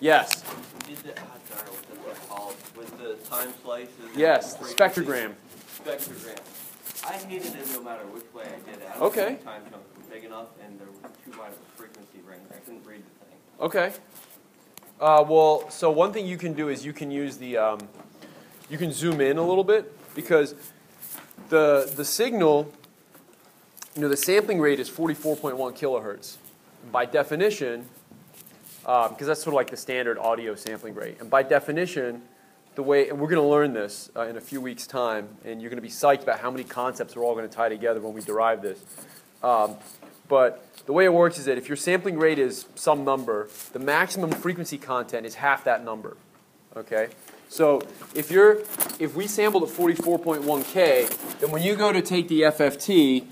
Yes. Did the, sorry, what's it called? With the time slices? Yes, the spectrogram. Spectrogram. I hated it no matter which way I did it. I don't Okay. think the time chunks were big enough, and there was too wide of a frequency range. I couldn't read the thing. Okay. Well, so one thing you can do is you can use the, you can zoom in a little bit, because the signal, the sampling rate is 44.1 kilohertz. By definition, because that's sort of like the standard audio sampling rate. And by definition, the way, and we're going to learn this in a few weeks' time, and you're going to be psyched about how many concepts are all going to tie together when we derive this. But the way it works is that if your sampling rate is some number, the maximum frequency content is half that number. Okay? So if we sampled at 44.1K, then when you go to take the FFT,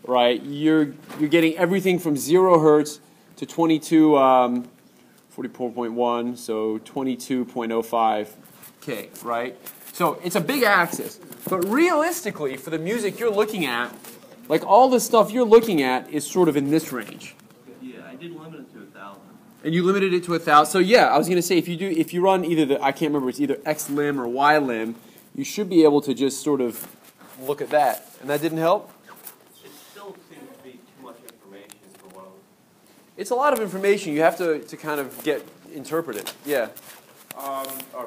right, you're getting everything from 0 hertz to 44.1, so 22.05K, right? So it's a big axis. But realistically, for the music you're looking at, like all the stuff you're looking at is sort of in this range. Yeah, I did limit it to 1,000. And you limited it to 1,000. So yeah, I was going to say, if you run either I can't remember, it's either X lim or Y lim, you should be able to just sort of look at that. And that didn't help? It still seems to be too much information for what I was... It's a lot of information. You have to kind of interpret it. Yeah. Okay. Let me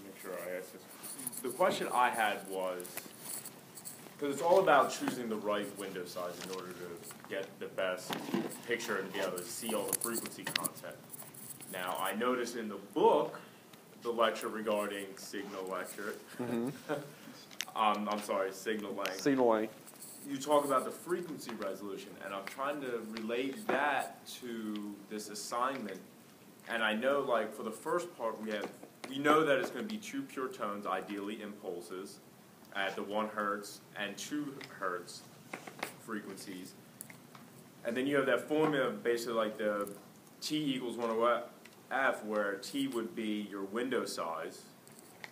make sure I ask this. The question I had was, because it's all about choosing the right window size in order to get the best picture and be able to see all the frequency content. Now, I noticed in the book, the lecture regarding signal lecture, I'm sorry, signal length. Signal length. You talk about the frequency resolution, and I'm trying to relate that to this assignment. And I know, like, for the first part, we know that it's going to be 2 pure tones, ideally impulses, at the 1 hertz and 2 hertz frequencies. And then you have that formula, basically like the T equals 1 over F, where T would be your window size,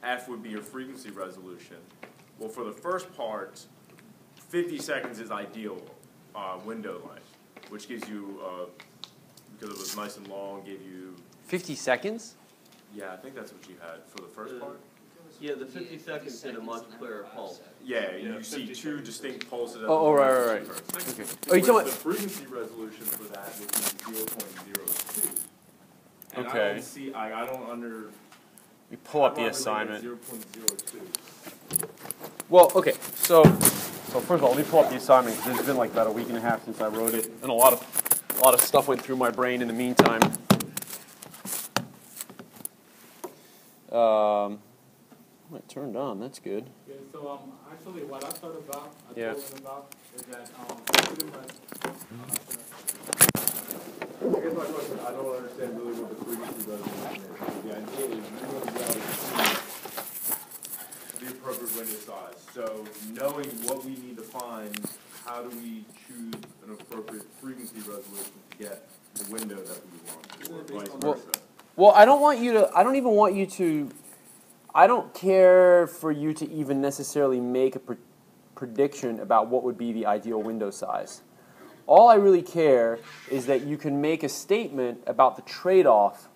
F would be your frequency resolution. Well, for the first part, 50 seconds is ideal window length, which gives you, because it was nice and long, gave you... 50 seconds? Yeah, I think that's what you had for the first part. Yeah, the 50 seconds did a much clearer pulse. Yeah, you see 2 distinct pulses. At right. Okay. Oh, you talking the frequency resolution for that would be 0.02. And okay. I don't see. I don't under. We pull up the assignment. 0.02. Well, okay. So first of all, let me pull up the assignment. It's been like about a week and a half since I wrote it, and a lot of stuff went through my brain in the meantime. It turned on. That's good. Yeah. So actually, what I thought about, told them about, is that pretty much. I guess my question, I don't understand really what the frequency resolution is. The idea is you want to be able to see the appropriate window size. So knowing what we need to find, how do we choose an appropriate frequency resolution to get the window that we want, or vice versa? Well, I don't care for you to even necessarily make a prediction about what would be the ideal window size. All I really care is that you can make a statement about the trade-off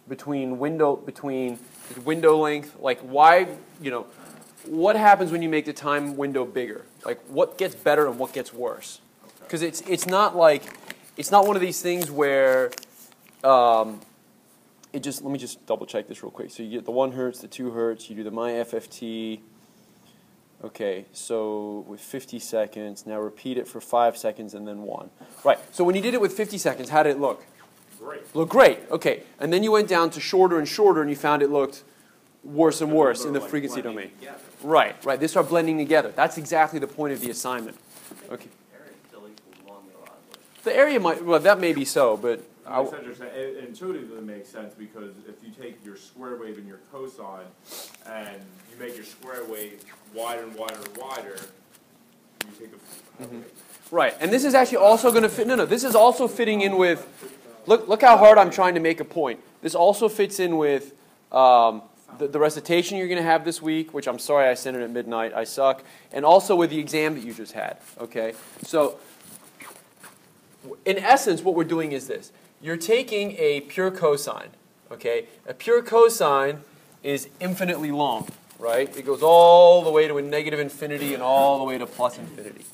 between window length, like why, what happens when you make the time window bigger? Like what gets better and what gets worse? Because it's not one of these things where let me just double check this real quick. So you get the 1 hertz, the 2 hertz, you do the my FFT. Okay, so with 50 seconds, now repeat it for 5 seconds and then 1. Right, so when you did it with 50 seconds, how did it look? Great. Looked great, okay. And then you went down to shorter and shorter and you found it looked worse and worse in the frequency domain. Right, they start blending together. That's exactly the point of the assignment. Okay. The area might, well, that may be so, but... It intuitively makes sense because if you take your square wave and your cosine and you make your square wave wider and wider and wider, you take a... Right, and this is actually also going to fit... No, this is also fitting in with... Look how hard I'm trying to make a point. This also fits in with the recitation you're going to have this week, which I'm sorry I sent it at midnight, I suck, and also with the exam that you just had, okay? So, in essence, what we're doing is this. You're taking a pure cosine, Okay, a pure cosine is infinitely long, right? It goes all the way to a negative infinity and all the way to plus infinity.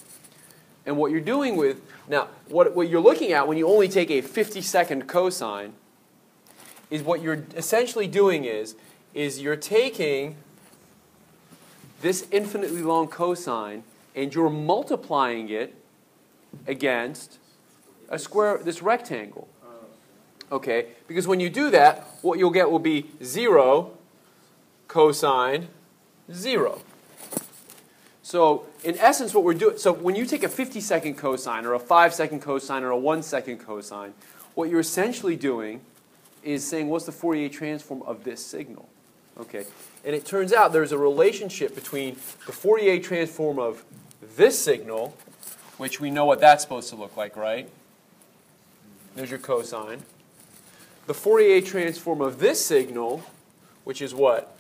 And what you're doing with, now, what you're looking at when you only take a 50-second cosine is what you're essentially doing is you're taking this infinitely long cosine and you're multiplying it against a square, this rectangle. Okay, because when you do that, what you'll get will be 0 cosine 0. So in essence, what we're doing, so when you take a 50-second cosine or a 5-second cosine or a 1-second cosine, what you're essentially doing is saying, what's the Fourier transform of this signal? Okay, and it turns out there's a relationship between the Fourier transform of this signal, which we know what that's supposed to look like, right? There's your cosine. The Fourier transform of this signal, which is what?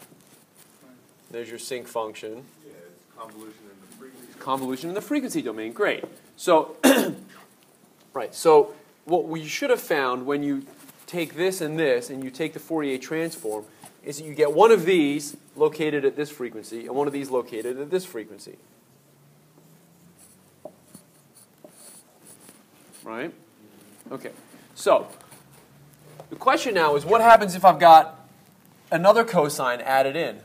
There's your sinc function. Yeah, it's convolution in the frequency. Convolution in the frequency domain. Great. So, right. So what we should have found when you take this and you take the Fourier transform is that you get one of these located at this frequency and one of these located at this frequency. Right? Okay. So the question now is, what happens if I've got another cosine added in?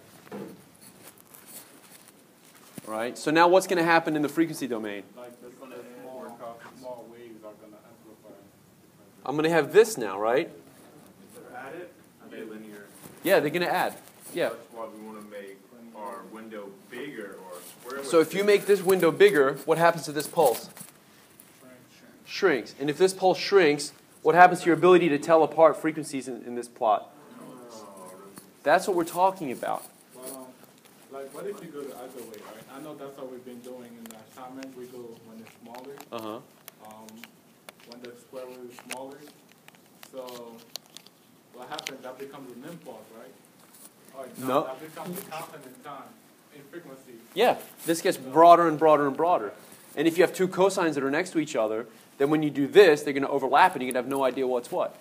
Right? So now what's going to happen in the frequency domain? Like the small waves are going to amplify. I'm going to have this now, right? Add it? Are they linear? Yeah, they're going to add. Yeah. That's why we want to make our window bigger or square. So if you make this window bigger, what happens to this pulse? Shrinks. And if this pulse shrinks, what happens to your ability to tell apart frequencies in this plot? That's what we're talking about. Well, like, what if you go the other way, right? I know that's what we've been doing in the assignment. We go when it's smaller. When the square root is smaller. So what happens? That becomes an impulse, right? Or No. That becomes a constant in time, in frequency. Yeah, this gets broader and broader and broader. And if you have two cosines that are next to each other, then when you do this, they're going to overlap and you're going to have no idea what's what.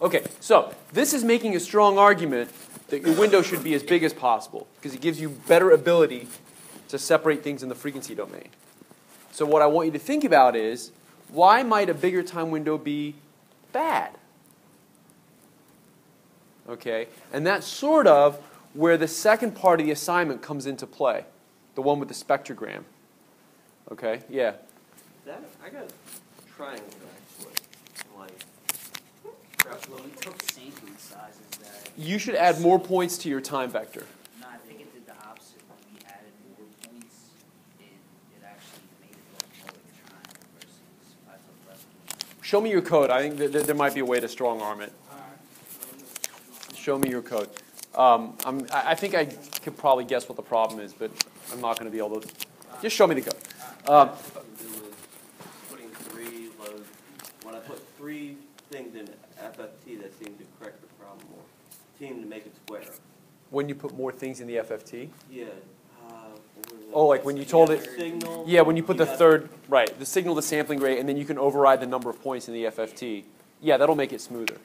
Okay, so this is making a strong argument that your window should be as big as possible because it gives you better ability to separate things in the frequency domain. So what I want you to think about is, why might a bigger time window be bad? Okay, and that's sort of where the second part of the assignment comes into play, the one with the spectrogram. Okay, yeah. I got a triangle actually. Like, Well, we took sampling sizes that. You should add more points to your time vector. No, I think it did the opposite. When we added more points, it actually made it look more like a triangle versus I took less points. Show me your code. I think there might be a way to strong arm it. Show me your code. I think I could probably guess what the problem is, but I'm not going to be able to. Just show me the code. putting 3 loads. When I put 3 things in FFT, that seemed to correct the problem more. Seemed to make it square. When you put more things in the FFT? Yeah. Oh, like when you told it. Signal. Yeah, when you put the third, right, the signal to sampling rate, and then you can override the number of points in the FFT. Yeah, that'll make it smoother.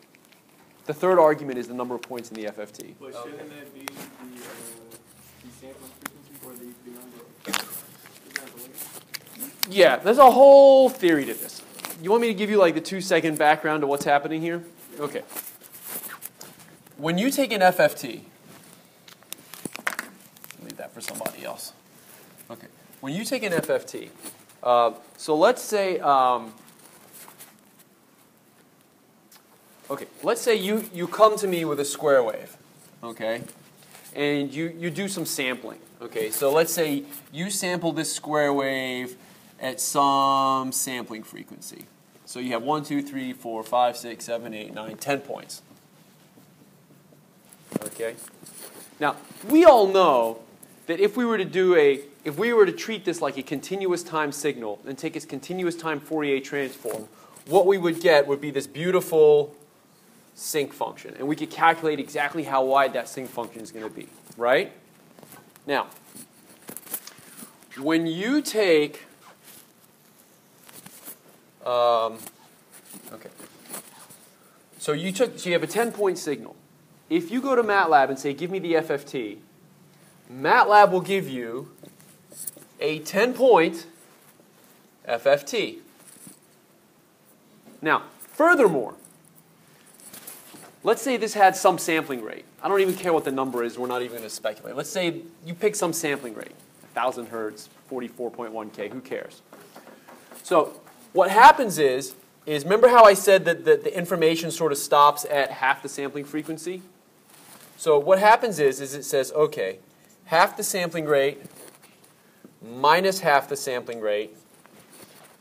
The third argument is the number of points in the FFT. But shouldn't that be the sampling frequency or the number of Yeah, there's a whole theory to this. You want me to give you like the 2-second background to what's happening here? Okay. When you take an FFT, leave that for somebody else. Okay. When you take an FFT, so let's say, let's say you come to me with a square wave, okay, and you do some sampling. Okay, so let's say you sample this square wave at some sampling frequency. So you have 1, 2, 3, 4, 5, 6, 7, 8, 9, 10 points. Okay. Now we all know that if we were to treat this like a continuous time signal and take its continuous time Fourier transform, what we would get would be this beautiful sinc function, and we could calculate exactly how wide that sinc function is going to be. Right? Now, when you take So you have a 10-point signal. If you go to MATLAB and say, give me the FFT, MATLAB will give you a 10-point FFT. Now, furthermore, let's say this had some sampling rate. I don't even care what the number is. We're not even going to speculate. Let's say you pick some sampling rate, 1,000 hertz, 44.1K. Who cares? So what happens is remember how I said that the information sort of stops at half the sampling frequency? So what happens is it says, okay, half the sampling rate minus half the sampling rate,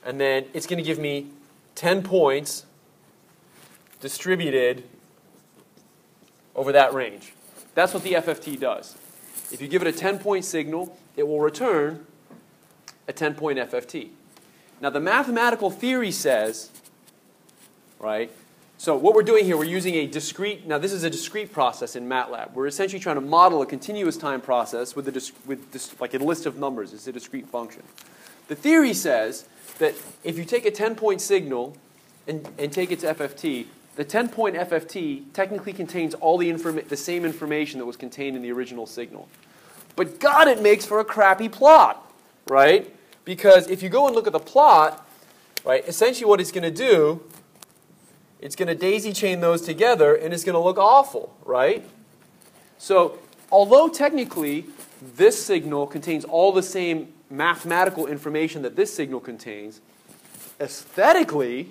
and then it's going to give me 10 points distributed over that range. That's what the FFT does. If you give it a 10-point signal, it will return a 10-point FFT. Now the mathematical theory says, right, so what we're doing here, we're using a discrete, now this is a discrete process in MATLAB. We're essentially trying to model a continuous time process with like a list of numbers. It's a discrete function. The theory says that if you take a 10-point signal and take its FFT, the 10-point FFT technically contains all the same information that was contained in the original signal. But God, it makes for a crappy plot, right? Because if you go and look at the plot, right, essentially what it's going to do, it's going to daisy chain those together, and it's going to look awful, right? So although technically this signal contains all the same mathematical information that this signal contains, aesthetically,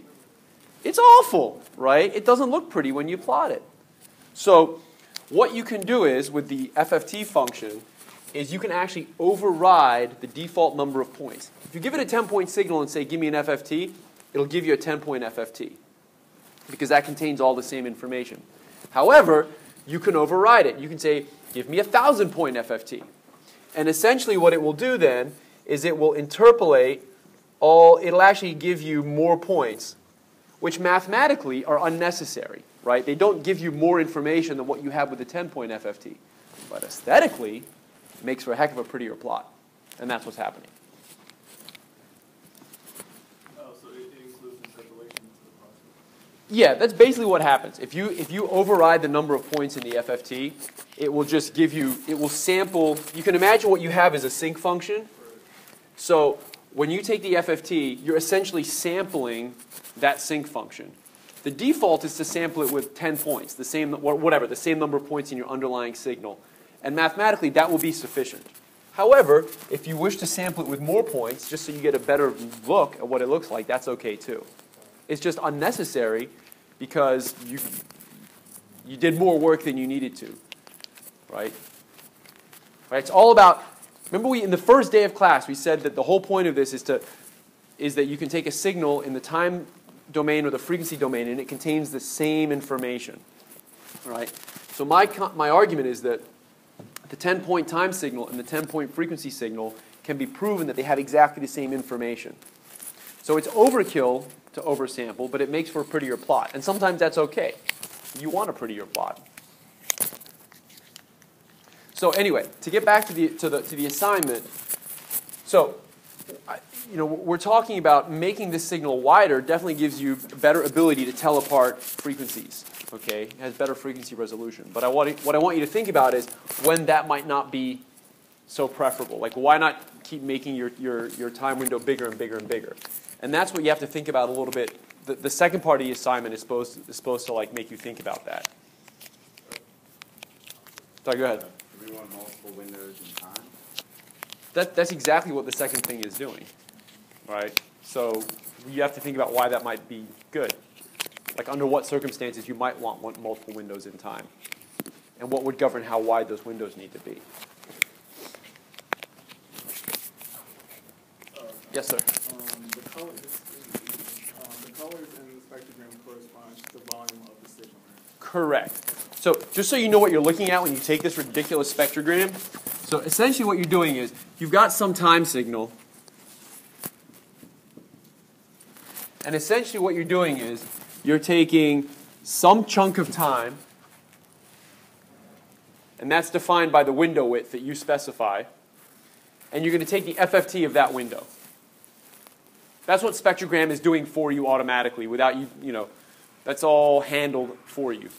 it's awful, right? It doesn't look pretty when you plot it. So what you can do is, with the FFT function, is you can actually override the default number of points. If you give it a 10-point signal and say, give me an FFT, it'll give you a 10-point FFT, because that contains all the same information. However, you can override it. You can say, give me a 1,000-point FFT. And essentially what it will do then is it will interpolate it'll actually give you more points, which mathematically are unnecessary, right? They don't give you more information than what you have with the 10-point FFT. But aesthetically, it makes for a heck of a prettier plot. And that's what's happening. Oh, so it includes interpolation into the process? Yeah, that's basically what happens. If you override the number of points in the FFT, it will just give you, it will sample, you can imagine what you have is a sinc function. So when you take the FFT, you're essentially sampling that sinc function. The default is to sample it with 10 points, the same number of points in your underlying signal. And mathematically, that will be sufficient. However, if you wish to sample it with more points, just so you get a better look at what it looks like, that's okay too. It's just unnecessary because you did more work than you needed to, right? Right? It's all about, remember in the first day of class, we said that the whole point of this is that you can take a signal in the time domain or the frequency domain, and it contains the same information, right? So my argument is that the 10-point time signal and the 10-point frequency signal can be proven that they have exactly the same information. So it's overkill to oversample, but it makes for a prettier plot. And sometimes that's okay. You want a prettier plot. So anyway, to get back to the assignment, so we're talking about making this signal wider definitely gives you better ability to tell apart frequencies. Okay, it has better frequency resolution. But what I want you to think about is when that might not be so preferable. Like, why not keep making your time window bigger and bigger and bigger? And that's what you have to think about a little bit. The second part of the assignment is supposed to like make you think about that. Sorry, go ahead. Do we want multiple windows in time? That's exactly what the second thing is doing, right? So you have to think about why that might be good. Like under what circumstances you might want multiple windows in time, and what would govern how wide those windows need to be. Yes, sir. The colors in the spectrogram correspond to the volume of the signal. Correct. So just so you know what you're looking at when you take this ridiculous spectrogram, so essentially what you're doing is you've got some time signal, and essentially what you're doing is you're taking some chunk of time, and that's defined by the window width that you specify, and you're going to take the FFT of that window. That's what spectrogram is doing for you automatically without you That's all handled for you.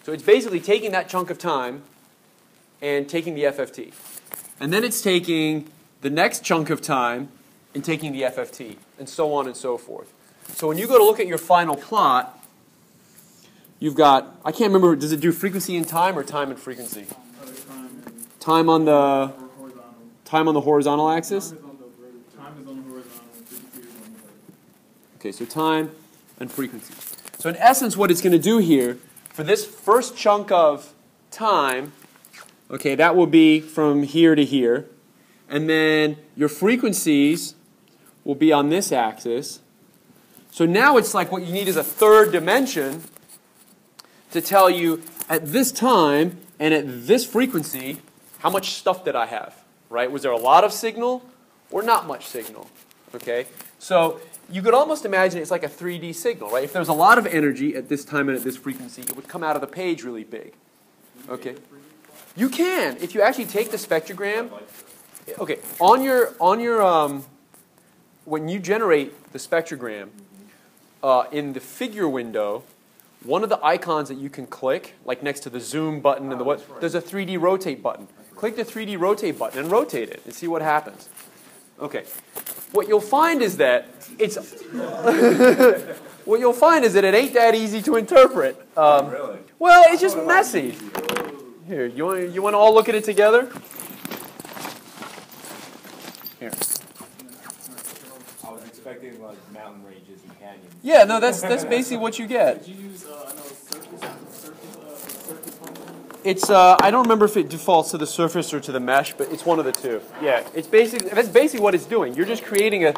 So it's basically taking that chunk of time and taking the FFT. And then it's taking the next chunk of time and taking the FFT, and so on and so forth. So when you go to look at your final plot, you've got, I can't remember, does it do frequency and time or time and frequency? Time on the horizontal axis? Time is on the horizontal, frequency is on the vertical. Okay, so time and frequency. So in essence, what it's going to do here, for this first chunk of time, okay, that will be from here to here. And then your frequencies will be on this axis. So now it's like what you need is a third dimension to tell you at this time and at this frequency, how much stuff did I have, right? Was there a lot of signal or not much signal, okay? So you could almost imagine it's like a 3D signal, right? If there's a lot of energy at this time and at this frequency, it would come out of the page really big, okay? You can. If you actually take the spectrogram, okay, on your when you generate the spectrogram, in the figure window, one of the icons that you can click, like next to the zoom button and the what, there's a 3D rotate button. Click the 3D rotate button and rotate it and see what happens. Okay. What you'll find is that it's what you'll find is that it ain't that easy to interpret. Really? Well, it's just messy. Here, you want to all look at it together? Here. I was expecting like mountain ranges and canyons. Yeah, no, that's basically what you get. Did you use, I know, surface function? It's I don't remember if it defaults to the surface or to the mesh, but it's one of the two. Yeah, that's basically what it's doing. You're just creating a. I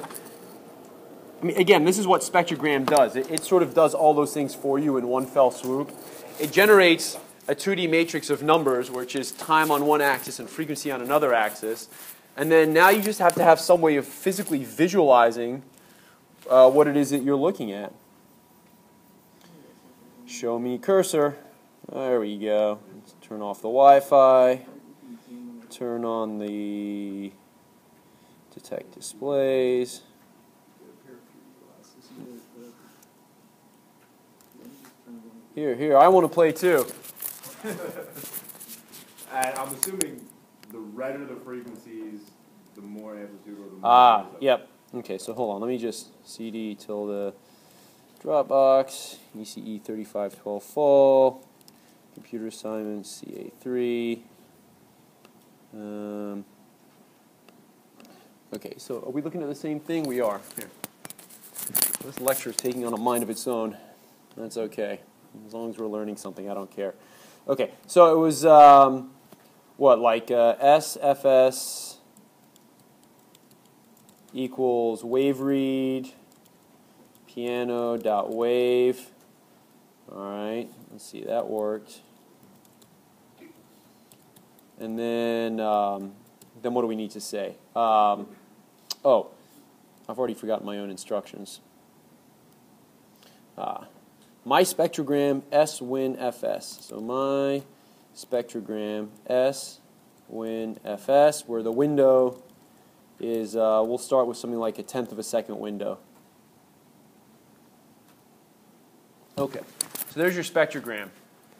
mean, again, this is what spectrogram does. It sort of does all those things for you in one fell swoop. It generates a 2D matrix of numbers, which is time on one axis and frequency on another axis. And then now you just have to have some way of physically visualizing what it is that you're looking at. Show me cursor. There we go. Let's turn off the Wi-Fi. Turn on the detect displays. Here, I want to play too. And I'm assuming the redder the frequencies, the more amplitude or the more. Yep. Okay, so hold on. Let me just CD tilde Dropbox, ECE 3512 full, computer assignment CA3. Okay, so are we looking at the same thing? We are. Here. This lecture is taking on a mind of its own. That's okay. As long as we're learning something, I don't care. Okay, so it was, what, like SFS equals wave read piano.wave. All right, let's see, that worked. And then what do we need to say? Oh, I've already forgotten my own instructions. My spectrogram S win FS. So my spectrogram S win FS, where the window is, we'll start with something like 1/10 of a second window. Okay, so there's your spectrogram.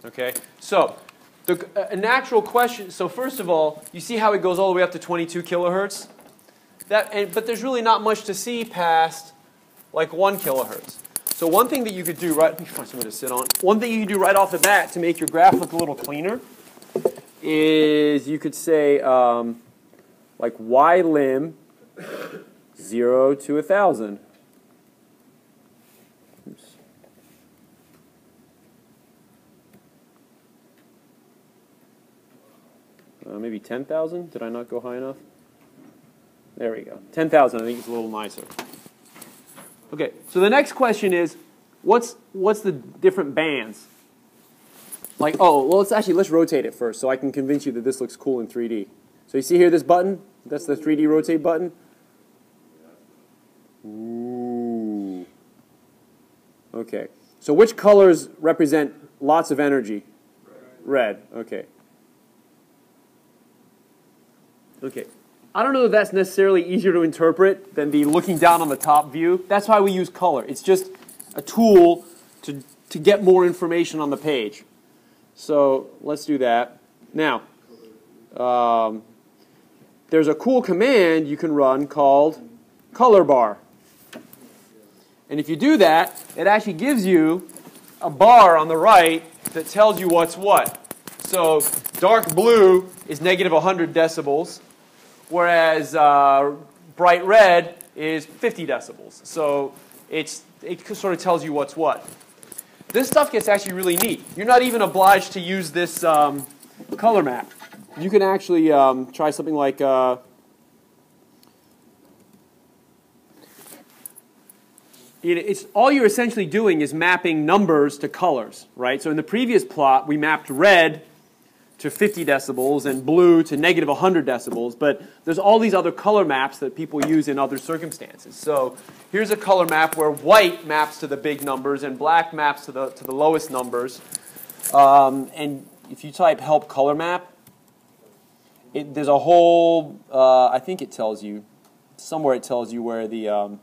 Okay, so a natural question. So first of all, you see how it goes all the way up to 22 kilohertz. But there's really not much to see past like 1 kilohertz. So one thing that you could do let me find something to sit on. One thing you can do right off the bat to make your graph look a little cleaner is you could say like Y lim 0 to 1,000. Oops. Maybe 10,000? Did I not go high enough? There we go. 10,000 I think is a little nicer. Okay, so the next question is, what's the different bands? Like, oh, well, let's rotate it first so I can convince you that this looks cool in 3D. So you see here this button? That's the 3D rotate button. Ooh. Okay, so which colors represent lots of energy? Red. Okay. Okay. I don't know if that's necessarily easier to interpret than the looking down on the top view. That's why we use color. It's just a tool to to get more information on the page. So let's do that. Now, there's a cool command you can run called color bar. And if you do that, it actually gives you a bar on the right that tells you what's what. So dark blue is negative 100 decibels, whereas bright red is 50 decibels. So it sort of tells you what's what. This stuff gets actually really neat. You're not even obliged to use this color map. You can actually try something like it's all you're essentially doing is mapping numbers to colors, right? So in the previous plot, we mapped red to 50 decibels and blue to negative 100 decibels, but there's all these other color maps that people use in other circumstances. So here's a color map where white maps to the big numbers and black maps to the lowest numbers. And if you type help color map, there's a whole, I think it tells you, somewhere it tells you where the,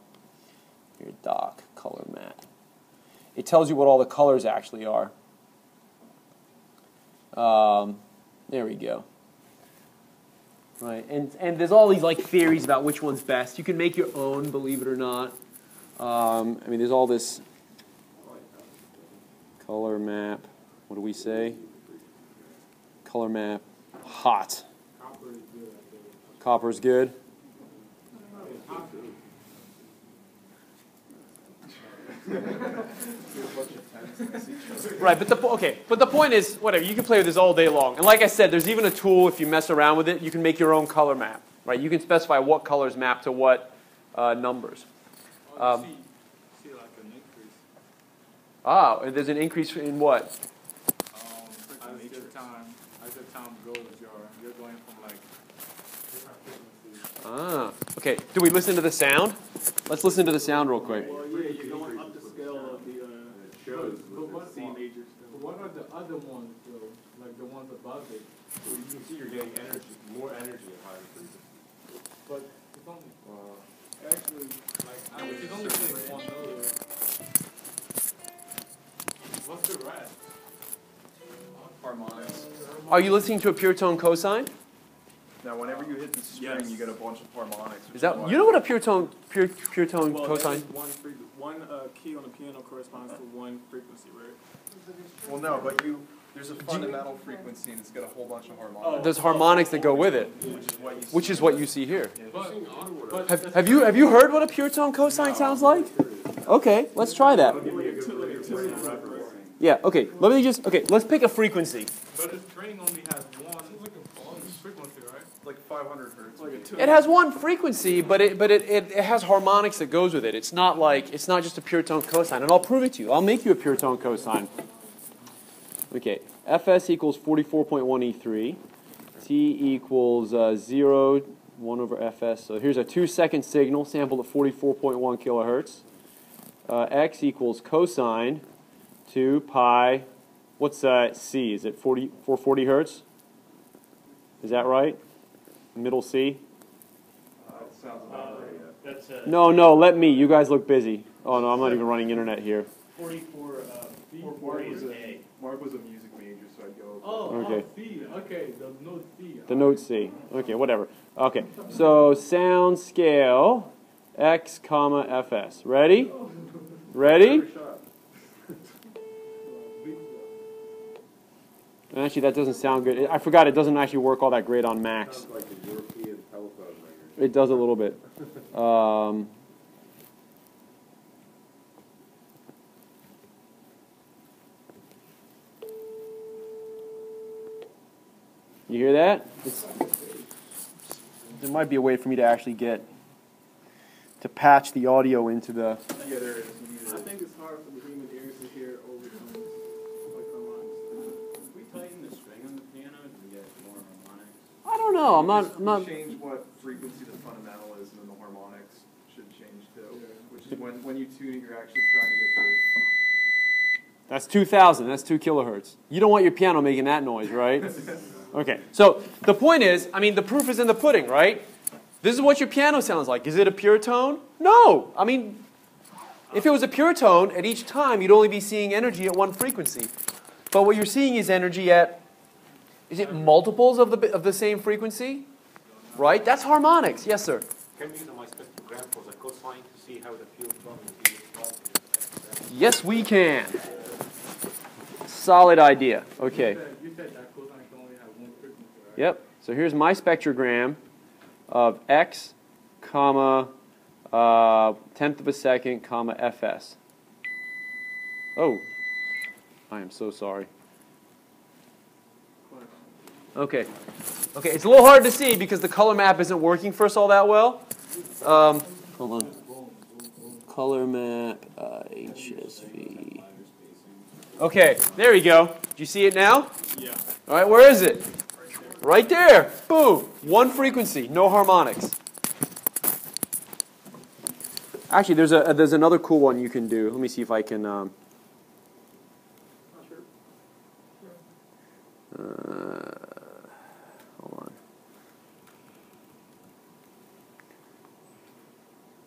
here, doc, color map. It tells you what all the colors actually are. There we go. Right, and there's all these like theories about which one's best. You can make your own, believe it or not. I mean, there's all this color map. What do we say? Color map, hot. Copper's good. Right, but the point is, whatever, you can play with this all day long. And like I said, there's even a tool, if you mess around with it, you can make your own color map. Right, you can specify what colors map to what numbers. See like an increase. And there's an increase in what? As the time goes, you're going from like different frequencies. Okay. Do we listen to the sound? Let's listen to the sound real quick. Well, yeah, you're going up the scale of the shows. But C major scale. What are the other ones though? Like the ones above it? So you can see you're getting energy, more energy at higher frequency. But it's only actually like it's only saying one note. What's the rest? Harmonics. Are you listening to a pure tone cosine? Now, whenever you hit the string, you get a bunch of harmonics. Is that you know what a pure tone Well, cosine? One key on the piano corresponds to one frequency, right? Well, no, but there's a fundamental frequency, and it's got a whole bunch of harmonics. There's harmonics that go with it, Which is what you see. here. Have you heard what a pure tone cosine sounds like? Okay, let's try that. Yeah. Okay. Let's pick a frequency. But the string only has one frequency, right? Like 500 hertz. It has one frequency, but it has harmonics that goes with it. It's not just a pure tone cosine, and I'll prove it to you. I'll make you a pure tone cosine. Okay, Fs equals 44.1 E3, T equals 0, 1 over Fs. So here's a 2-second signal sampled at 44.1 kilohertz. X equals cosine 2 pi. What's C? Is it 440 hertz? Is that right? Middle C? Sounds about right. No, let me. You guys look busy. Oh, no, I'm not even running internet here. 44 is A. Mark was a music major, so I'd go. Okay. C. Okay, the note C. The note C. Okay, whatever. Okay, so sound scale X, comma, Fs. Ready? Ready? And actually, that doesn't sound good. I forgot it doesn't actually work all that great on Macs. Sounds like a European telephone ringer. It does a little bit. You hear that? There might be a way for me to actually patch the audio into the... Yeah, there is. I think it's hard for the human ears to hear overtones, like harmonics. If we tighten the string on the piano, do we get more harmonics? I don't know. I'm not. Change what frequency the fundamental is, and then the harmonics should change too. Which is when you tune it, you're actually trying to get the. That's 2,000. That's 2 kilohertz. You don't want your piano making that noise, right? Okay. So the point is, I mean, the proof is in the pudding, right? This is what your piano sounds like. Is it a pure tone? No. I mean, If it was a pure tone, at each time you'd only be seeing energy at one frequency. But what you're seeing is energy at, is it multiples of the same frequency? Right? That's harmonics. Yes, sir? Can we use my spectrogram for the cosine to see how the pure tone will be applied? Yes, we can. Solid idea. Okay. You said that cosine can only have one frequency, right? Yep. So here's my spectrogram of x, comma, tenth of a second, comma, fs. Oh, I am so sorry. Okay. Okay, it's a little hard to see because the color map isn't working for us all that well. Hold on. Color map, HSV. Okay, there we go. Do you see it now? Yeah. All right, where is it? Right there. Boom. One frequency, no harmonics. Actually, there's another cool one you can do. Let me see if I can. Hold on.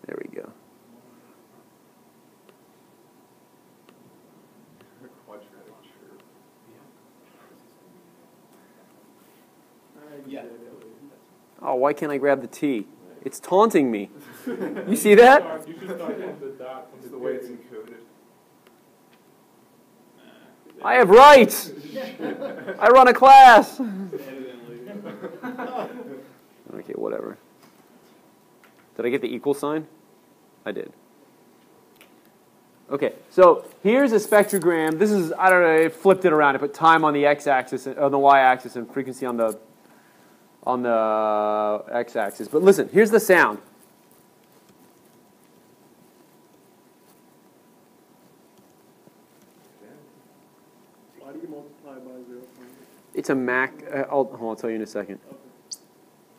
There we go. Oh, why can't I grab the T? It's taunting me. You see that? You should start from the dot. From the way it's encoded. I have rights. I run a class. Okay, whatever. Did I get the equal sign? I did. Okay, so here's a spectrogram. This is, I don't know, I flipped it around. I put time on the x-axis, on the y-axis, and frequency on the x-axis. But listen, here's the sound. Why do you multiply by 0.8? It's a Mac. I'll tell you in a second.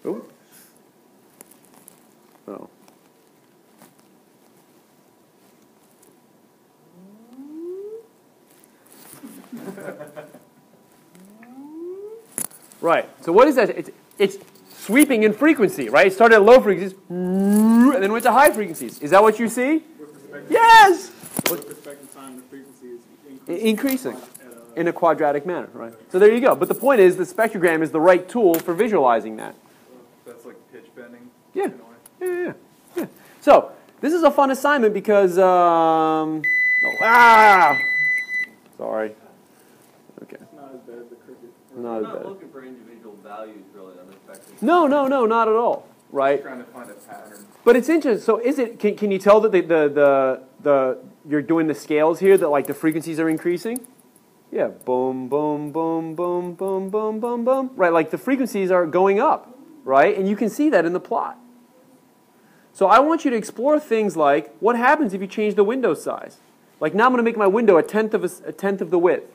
Oh. Oh. Right. So what is that? It's sweeping in frequency, right? It started at low frequencies, and then went to high frequencies. Is that what you see? Yes. With respect to time, the frequency is Increasing in a quadratic manner, right? So there you go. But the point is, the spectrogram is the right tool for visualizing that. That's like pitch bending. Yeah. Yeah. So this is a fun assignment because sorry. Okay. It's not as bad as the cricket. Not I'm as not bad. looking for individual values really on the spectrum. No, not at all. Right. Trying to find a pattern. But it's interesting. So is it? Can you tell that the you're doing the scales here, that like the frequencies are increasing? Yeah. Boom, boom, boom, boom, boom, boom, boom, boom. Right. Like the frequencies are going up. Right. And you can see that in the plot. So I want you to explore things like what happens if you change the window size. Like now I'm going to make my window a tenth of the width.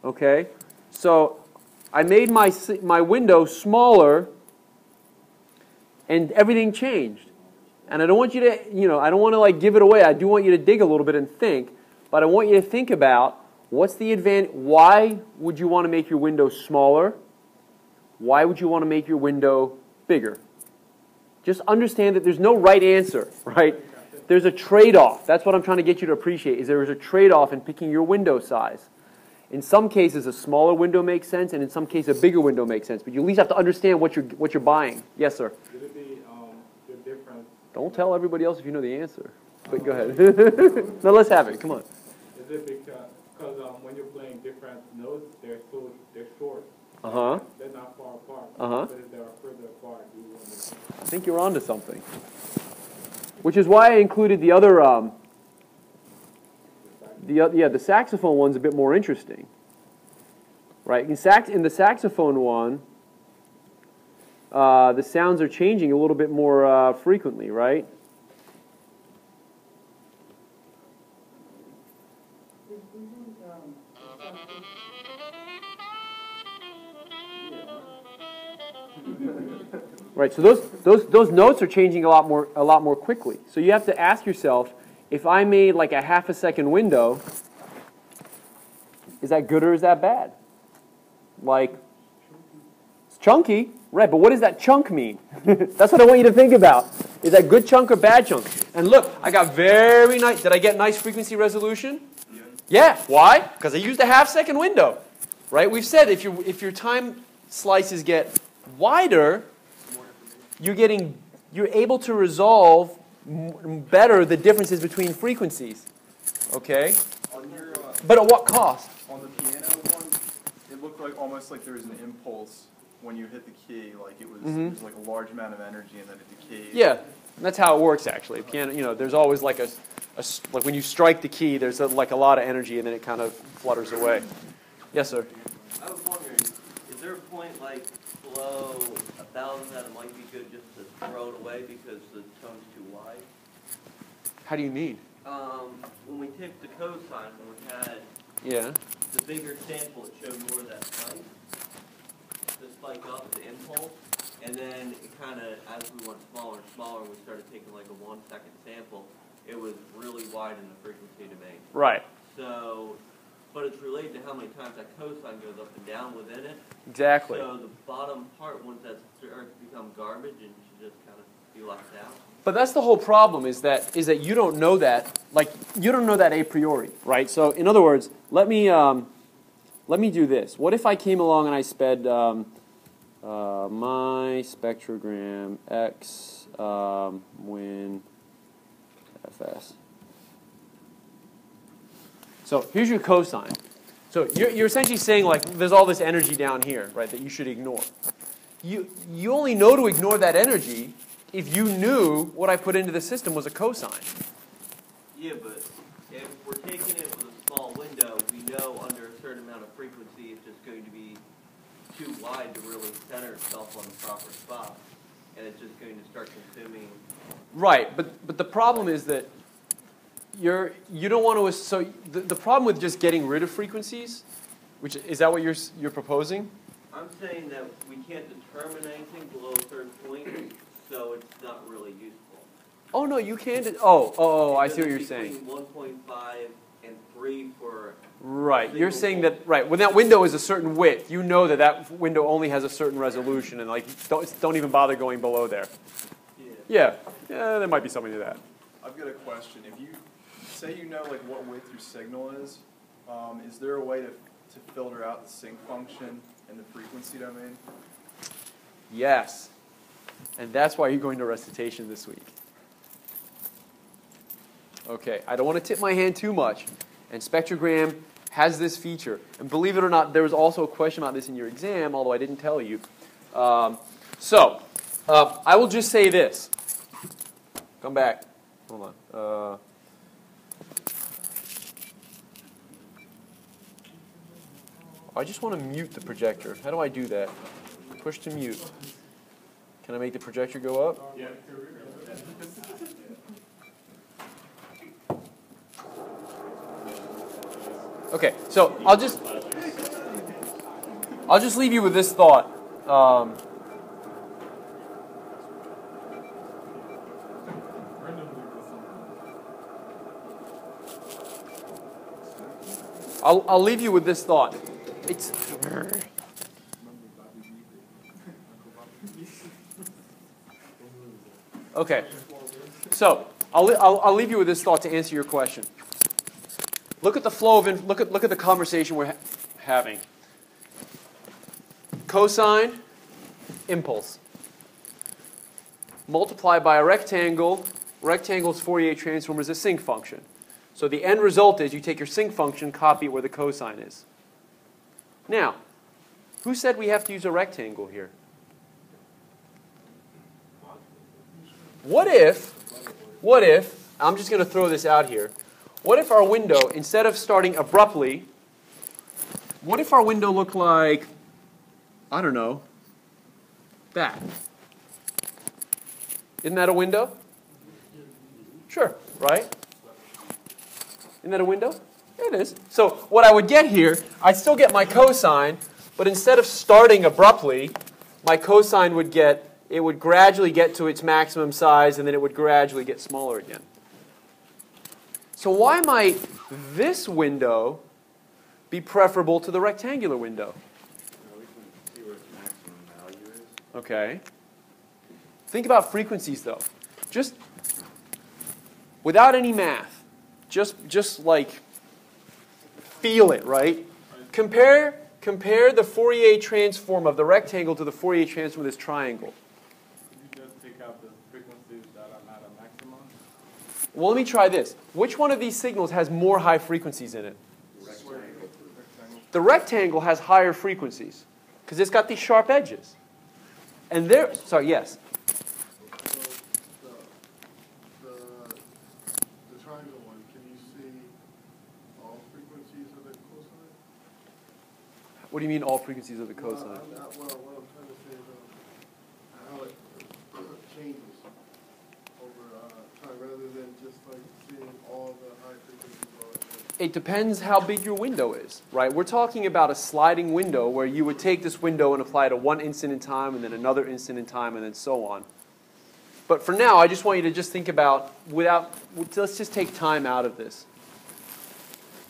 Okay. So I made my window smaller, and everything changed. And I don't want you to, I don't want to like give it away. I do want you to dig a little bit and think, but I want you to think about what's the advantage. Why would you want to make your window smaller? Why would you want to make your window bigger? Just understand that there's no right answer, right? There's a trade-off. That's what I'm trying to get you to appreciate, is there is a trade-off in picking your window size. In some cases, a smaller window makes sense, and in some cases, a bigger window makes sense. But you at least have to understand what you're buying. Yes, sir? Would it be the difference? Don't tell everybody else if you know the answer. But go ahead. No, let's have it. Come on. Is it because when you're playing different notes, they're short. Uh-huh. They're not far apart. Uh-huh. But if they are further apart, you will understand. I think you're onto something. Which is why I included the other, the saxophone one's a bit more interesting. Right? In the saxophone one, the sounds are changing a little bit more frequently, right? Right, so those notes are changing a lot more quickly. So you have to ask yourself, if I made like a half a second window, is that good or is that bad? Like, it's chunky, Right, but what does that chunk mean? That's what I want you to think about. Is that good chunk or bad chunk? And look, I got very nice, did I get nice frequency resolution? Yeah, why? Because I used a half-second window. Right, we've said if your time slices get wider, you're able to resolve better the differences between frequencies. Okay? But at what cost? On the piano one, it looked like almost like there was an impulse when you hit the key, like it was like a large amount of energy and then it decayed. Yeah, that's how it works actually. Piano, there's always like like when you strike the key, there's like a lot of energy and then it kind of flutters away. Yes, sir. I was wondering, is there a point like below 1,000 that it might be good just to throw it away because the tone's too wide? How do you mean? When we took the cosine, when we had the bigger sample, it showed more of that spike. The spike up, the impulse. And then it kind of, as we went smaller and smaller, we started taking like a 1 second sample, it was really wide in the frequency domain. Right. So, but it's related to how many times that cosine goes up and down within it. Exactly. So the bottom part, once that starts to become garbage, and should just kind of be left out. But that's the whole problem is that you don't know that, like you don't know that a priori, right? So in other words, let me do this. What if I came along and I sped my spectrogram x win fs. So here's your cosine. So you're essentially saying like there's all this energy down here, right, that you should ignore. You only know to ignore that energy if you knew what I put into the system was a cosine. Yeah, but if we're taking it with a small window, we know under a certain amount of frequency it's just going to be too wide to really center itself on the proper spot. And it's just going to start consuming. Right, but the problem is that you don't want to, so the problem with just getting rid of frequencies, which is that what you're proposing? I'm saying that we can't determine anything below a certain point, so it's not really useful. Oh no, you can't. Oh, I see what you're saying. Between 1.5 and 3 for. Right, you're saying that when that window is a certain width, you know that window only has a certain resolution, and like don't even bother going below there. Yeah, there might be something to that. I've got a question. If you say you know like what width your signal is there a way to filter out the sync function in the frequency domain? Yes, and that's why you're going to recitation this week. Okay, I don't want to tip my hand too much, and spectrogram has this feature. And believe it or not, there was also a question about this in your exam, although I didn't tell you. I will just say this. Come back. Hold on. I just want to mute the projector. How do I do that? Push to mute. Can I make the projector go up? Yeah. Okay, so I'll just leave you with this thought. I'll leave you with this thought. It's okay. So I'll leave you with this thought to answer your question. Look at the flow of look at the conversation we're having. Cosine, impulse. Multiply by a rectangle. Rectangle's Fourier transform is a sinc function. So the end result is you take your sinc function, copy it where the cosine is. Now, who said we have to use a rectangle here? What if, I'm just going to throw this out here. What if our window, instead of starting abruptly, what if our window looked like, I don't know, that? Isn't that a window? Sure, right? Isn't that a window? It is. So what I would get here, I'd still get my cosine, but instead of starting abruptly, my cosine would gradually get to its maximum size, and then it would gradually get smaller again. So why might this window be preferable to the rectangular window? We can see where its maximum value is. Okay? Think about frequencies, though. Just without any math. Just like feel it, right? Compare the Fourier transform of the rectangle to the Fourier transform of this triangle. You just take out the frequencies that are not a maximum. Well, let me try this. Which one of these signals has more high frequencies in it? Rectangle. The rectangle has higher frequencies because it's got these sharp edges. And there, sorry, yes. The triangle one, can you see all frequencies of the cosine? What do you mean all frequencies of the cosine? Well, what I'm trying to say is how it changes over time rather than just like seeing all the high frequencies all at once. It depends how big your window is, right? We're talking about a sliding window where you would take this window and apply it to one instant in time and then another instant in time and then so on. But for now, I just want you to just think about let's just take time out of this.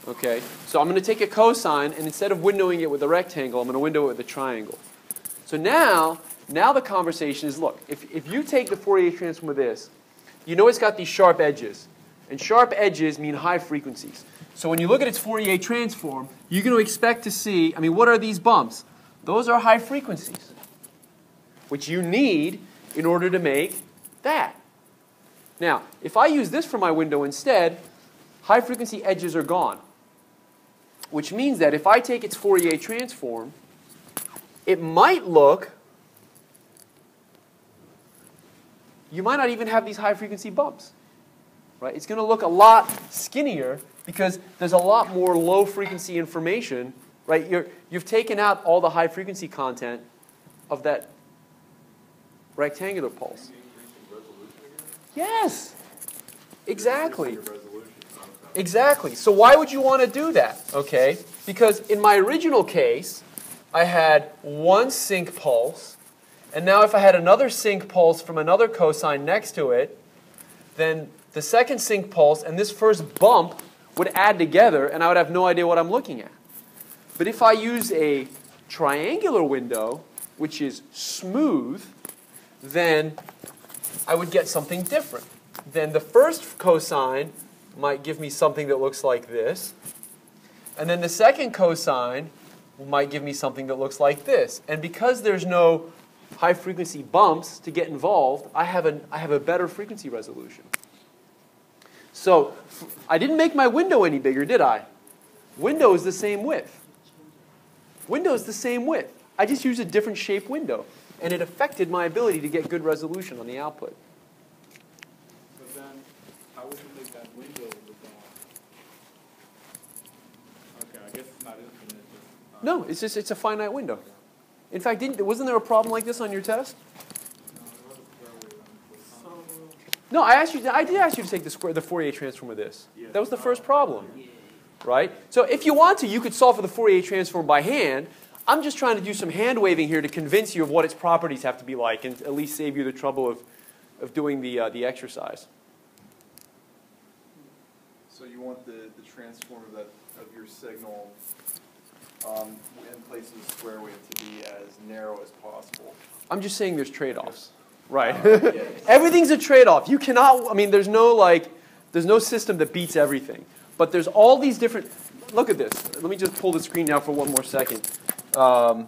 Okay, so I'm going to take a cosine and instead of windowing it with a rectangle, I'm going to window it with a triangle. So now the conversation is, look, if you take the Fourier transform of this, you know it's got these sharp edges. And sharp edges mean high frequencies. So when you look at its Fourier transform, you're going to expect to see, what are these bumps? Those are high frequencies, which you need in order to make that. Now, if I use this for my window instead, high frequency edges are gone. Which means that if I take its Fourier transform, it might look, you might not even have these high frequency bumps. Right? It's going to look a lot skinnier because there's a lot more low frequency information. Right? You've taken out all the high frequency content of that rectangular pulse. Yes, exactly. Exactly. So why would you want to do that? Okay, because in my original case, I had one sync pulse, and now if I had another sync pulse from another cosine next to it, then the second sync pulse and this first bump would add together, and I would have no idea what I'm looking at. But if I use a triangular window, which is smooth, then I would get something different. Then the first cosine might give me something that looks like this. And then the second cosine might give me something that looks like this. And because there's no high frequency bumps to get involved, I have a better frequency resolution. So I didn't make my window any bigger, did I? Window is the same width. Window is the same width. I just used a different shape window. And it affected my ability to get good resolution on the output. But then, how would you make that window with okay, I guess it's not infinite. No, it's a finite window. In fact, wasn't there a problem like this on your test? No, I did ask you to take the Fourier transform of this. Yeah. That was the first problem, right? So if you want to, you could solve for the Fourier transform by hand. I'm just trying to do some hand waving here to convince you of what its properties have to be like, and at least save you the trouble of doing the exercise. So you want the transform of your signal in places square wave to be as narrow as possible. I'm just saying there's trade-offs, right? Everything's a trade-off. You cannot. There's no system that beats everything. But there's all these different. Look at this. Let me just pull the screen down for one more second. I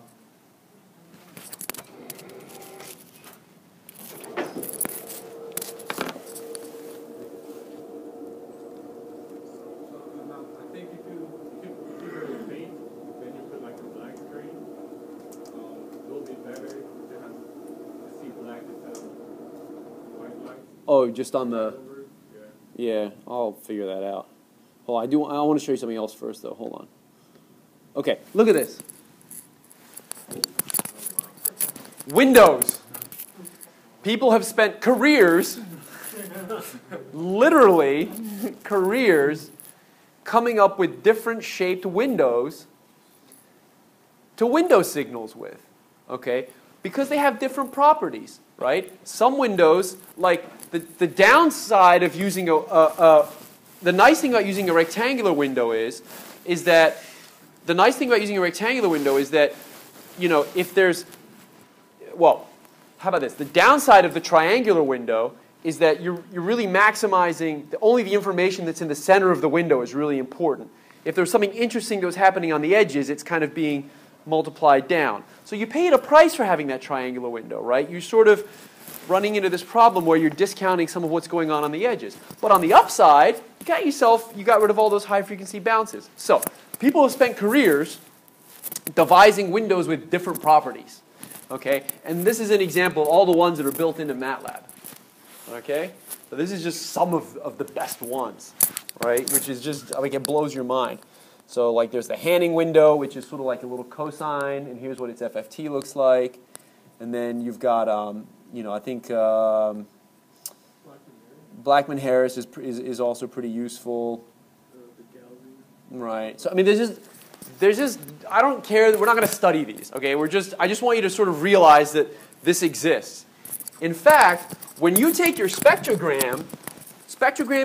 think if you figure the paint, then you put like a black screen, it'll be better to see black instead of white lights. Oh, just on the. Yeah. Yeah, I'll figure that out. Hold on, I want to show you something else first, though. Hold on. Okay, look at this. Windows. People have spent careers, literally careers, coming up with different shaped windows to window signals with, okay? Because they have different properties, right? Some windows, like the downside of using the nice thing about using a rectangular window is that if there's, well, how about this? The downside of the triangular window is that you're really maximizing, only the information that's in the center of the window is really important. If there's something interesting that was happening on the edges, it's kind of being multiplied down. So you paid a price for having that triangular window, right? You're sort of running into this problem where you're discounting some of what's going on the edges. But on the upside, you got rid of all those high frequency bounces. So people have spent careers devising windows with different properties. Okay? And this is an example of all the ones that are built into MATLAB. Okay? So this is just some of the best ones, right? Which is just, like, it blows your mind. So, like, there's the Hanning window, which is sort of like a little cosine, and here's what its FFT looks like. And then you've got, I think Blackman-Harris is also pretty useful. Right. So, I mean, there's just, I don't care, we're not going to study these, okay? I just want you to sort of realize that this exists. In fact, when you take your spectrogram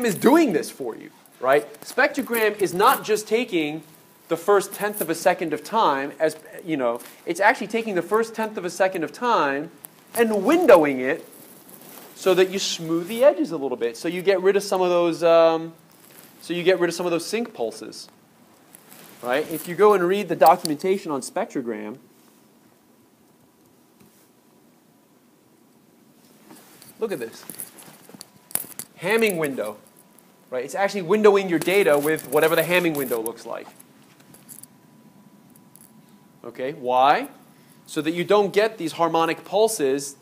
is doing this for you, right? Spectrogram is not just taking the first tenth of a second of time, as you know, it's actually taking the first tenth of a second of time and windowing it so that you smooth the edges a little bit, so you get rid of some of those, sync pulses, right? If you go and read the documentation on spectrogram, look at this. Hamming window, right? It's actually windowing your data with whatever the Hamming window looks like. Okay, why? So that you don't get these harmonic pulses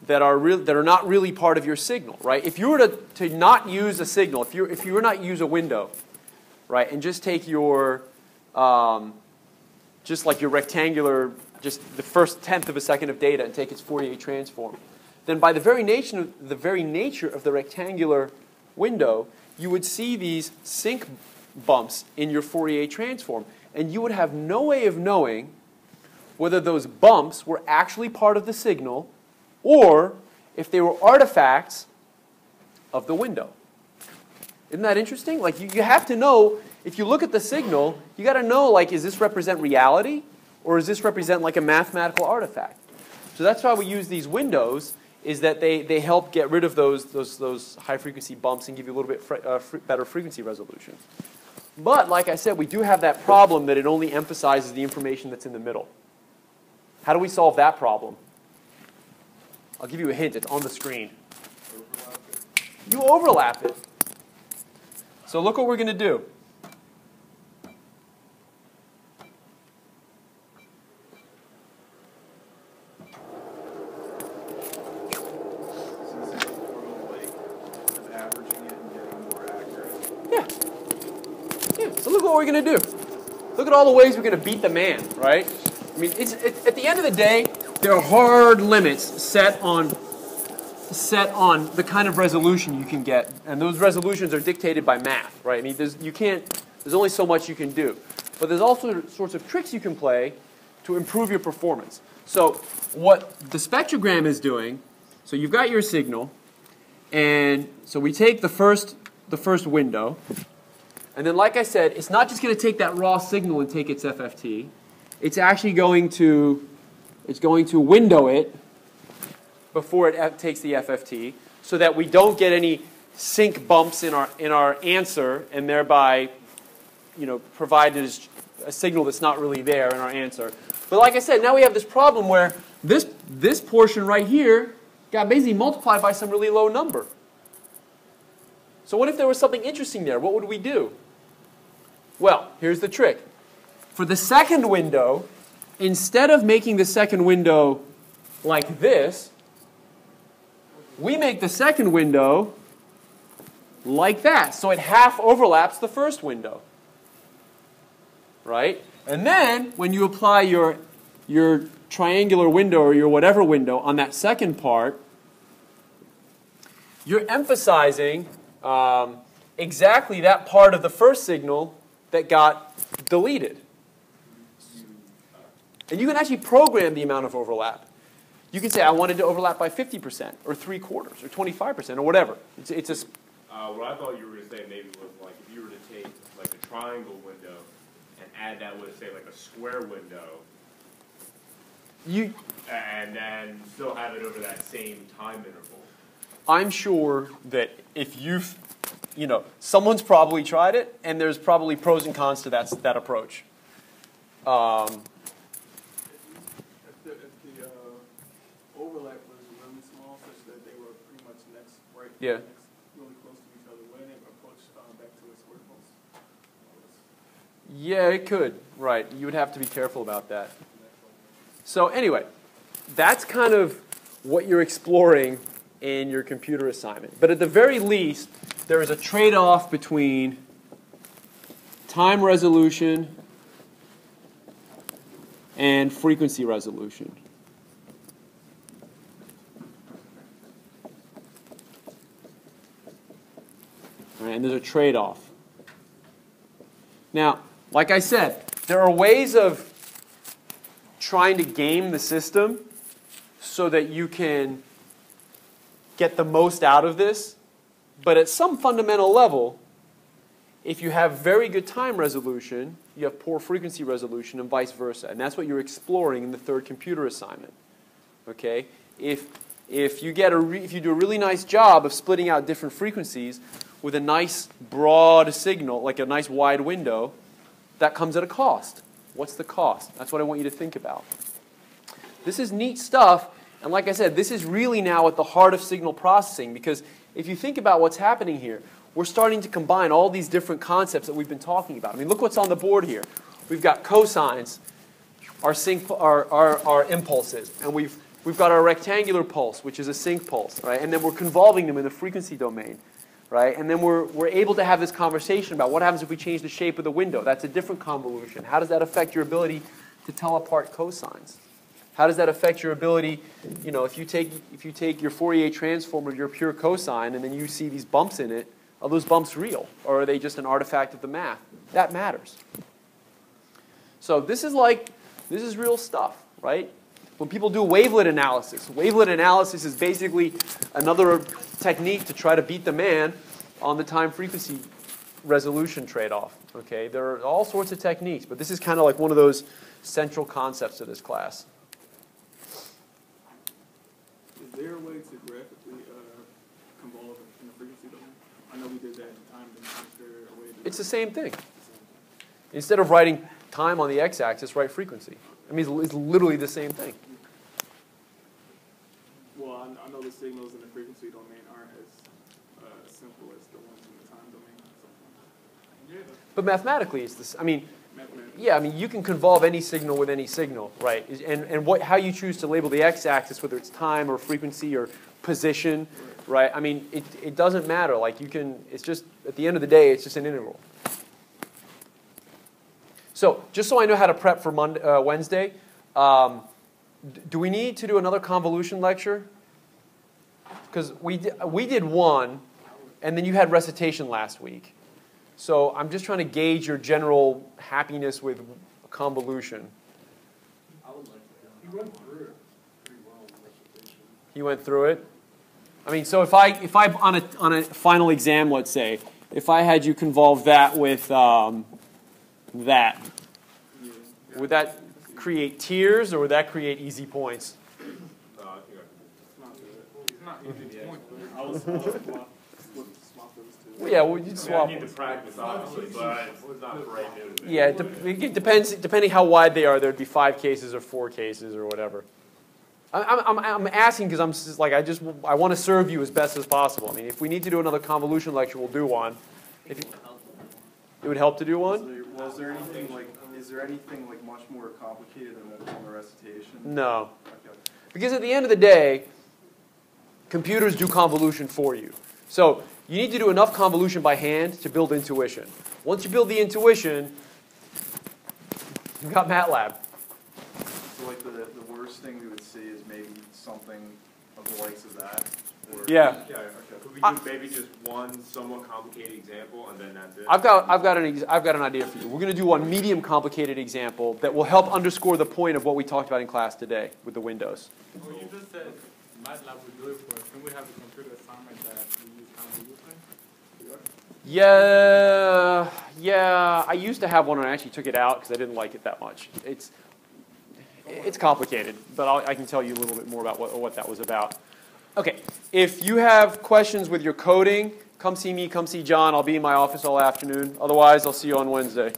that are not really part of your signal, right? If you were to not use a signal, if you were not use a window, right, and just take your just like your rectangular, just the first tenth of a second of data and take its Fourier transform, then by the very nature of the rectangular window, you would see these sync bumps in your Fourier transform, and you would have no way of knowing whether those bumps were actually part of the signal or if they were artifacts of the window. Isn't that interesting? Like, you have to know, if you look at the signal, you got to know, like, is this represent reality or does this represent like a mathematical artifact? So that's why we use these windows, is that they help get rid of those high frequency bumps and give you a little bit better frequency resolution. But like I said, we do have that problem that it only emphasizes the information that's in the middle. How do we solve that problem? I'll give you a hint. It's on the screen. You overlap it. So look what we're going to do. Yeah, so look what we're going to do. Look at all the ways we're going to beat the man, right? I mean, at the end of the day, there are hard limits set on the kind of resolution you can get, and those resolutions are dictated by math, right? I mean, there's only so much you can do, but there's also sorts of tricks you can play to improve your performance. So what the spectrogram is doing, so you've got your signal, and so we take the first window, and then, like I said, it's not just going to take that raw signal and take its FFT. It's actually going to window it before it takes the FFT, so that we don't get any sync bumps in our answer, and thereby, provide a signal that's not really there in our answer. But like I said, now we have this problem where this portion right here got basically multiplied by some really low number. So what if there was something interesting there? What would we do? Well, here's the trick. For the second window, instead of making the second window like this, we make the second window like that. So it half overlaps the first window. Right? And then, when you apply your triangular window or your whatever window on that second part, you're emphasizing exactly that part of the first signal that got deleted. And you can actually program the amount of overlap. You can say, I wanted to overlap by 50%, or 3/4, or 25%, or whatever. It's a... What I thought you were going to say maybe was, like, if you were to take, like, a triangle window and add that with, say, like, a square window. and then still have it over that same time interval. I'm sure that if someone's probably tried it, and there's probably pros and cons to that approach. If the overlap was really small, such that they were pretty much really close to each other, wouldn't it approach back to its square pulse? Yeah, it could. Right. You would have to be careful about that. So anyway, that's kind of what you're exploring in your computer assignment. But at the very least, there is a trade-off between time resolution and frequency resolution. All right, and there's a trade-off. Now, like I said, there are ways of trying to game the system so that you can get the most out of this. But at some fundamental level, if you have very good time resolution, you have poor frequency resolution and vice versa. And that's what you're exploring in the third computer assignment. Okay? If you do a really nice job of splitting out different frequencies with a nice broad signal, like a nice wide window, that comes at a cost. What's the cost? That's what I want you to think about. This is neat stuff, and like I said, this is really now at the heart of signal processing, because if you think about what's happening here, we're starting to combine all these different concepts that we've been talking about. I mean, look what's on the board here. We've got cosines, our impulses, and we've got our rectangular pulse, which is a sync pulse, right? And then we're convolving them in the frequency domain. Right? And then we're able to have this conversation about what happens if we change the shape of the window. That's a different convolution. How does that affect your ability to tell apart cosines? How does that affect your ability, if you take your Fourier transform of your pure cosine and then you see these bumps in it, are those bumps real? Or are they just an artifact of the math? That matters. So this is real stuff, right? When people do wavelet analysis is basically another technique to try to beat the man on the time-frequency resolution trade-off. Okay, there are all sorts of techniques, but this is kind of like one of those central concepts of this class. Is there a way to graphically convolve in the frequency domain? I know we did that in time domain. Is there a way to It's the same thing. Instead of writing time on the x-axis, write frequency. I mean, it's literally the same thing. Well, I know the signals in the frequency domain aren't as simple as the ones in the time domain. Yeah. But mathematically, it's this. I mean, yeah. I mean, you can convolve any signal with any signal, right? And how you choose to label the x-axis, whether it's time or frequency or position, right? I mean, it doesn't matter. Like you can. It's just at the end of the day, it's just an integral. So, just so I know how to prep for Wednesday, do we need to do another convolution lecture? Because we did one, and then you had recitation last week. So I'm just trying to gauge your general happiness with convolution. I would like to. He went through it pretty well in recitation. He went through it? I mean, so if I on a final exam, let's say, if I had you convolve that with that, would that create tears or would that create easy points? Well, yeah, well, you'd swap. I need to practice, obviously, but it's not brand new. Yeah, it depends. Depending how wide they are, there'd be 5 cases or 4 cases or whatever. I'm asking because I'm just like I want to serve you as best as possible. I mean, if we need to do another convolution lecture, we'll do one. It would help to do one. Well, is there anything like much more complicated than the recitation? No, Okay. because at the end of the day, computers do convolution for you. So you need to do enough convolution by hand to build intuition. Once you build the intuition, you've got MATLAB. So like the worst thing we would see is maybe something of the likes of that. Or Yeah. Yeah, okay. Could we do maybe just one somewhat complicated example and then that's it? I've got an idea for you. We're going to do one medium complicated example that will help underscore the point of what we talked about in class today with the windows. Well, you just said MATLAB would do it for us. Can we have a computer assignment that we use convolution? Yeah. I used to have one and I actually took it out because I didn't like it that much. It's complicated, but I can tell you a little bit more about what that was about. Okay, if you have questions with your coding, come see me, come see John. I'll be in my office all afternoon. Otherwise, I'll see you on Wednesday.